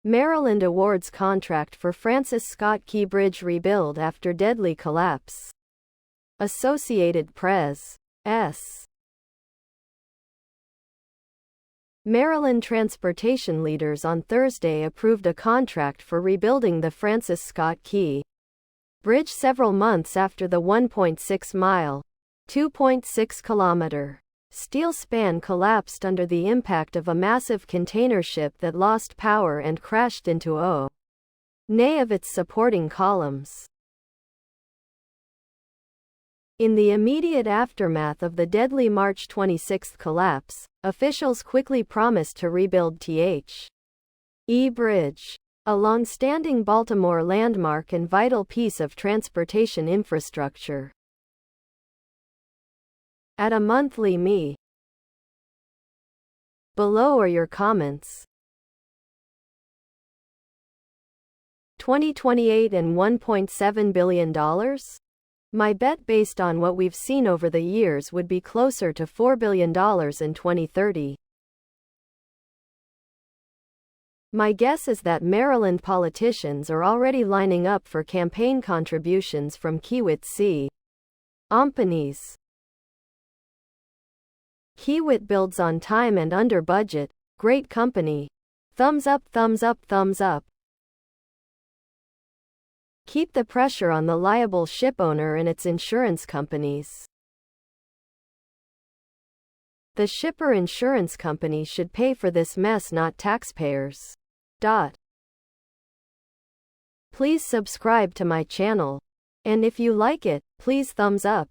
Maryland awards contract for Francis Scott Key Bridge rebuild after deadly collapse. Associated Press. Maryland transportation leaders on Thursday approved a contract for rebuilding the Francis Scott Key Bridge several months after the 1.6-mile (2.6 kilometer) steel span collapsed under the impact of a massive container ship that lost power and crashed into one of its supporting columns. In the immediate aftermath of the deadly March 26 collapse, officials quickly promised to rebuild the Bridge, a long-standing Baltimore landmark and vital piece of transportation infrastructure. At a monthly me. Below are your comments. 2028 and $1.7 billion? My bet based on what we've seen over the years would be closer to $4 billion in 2030. My guess is that Maryland politicians are already lining up for campaign contributions from Kiewit C. companies. Kiewit builds on time and under budget. Great company. Thumbs up, thumbs up, thumbs up. Keep the pressure on the liable shipowner and its insurance companies. The shipper insurance company should pay for this mess, not taxpayers. Please subscribe to my channel. And if you like it, please thumbs up.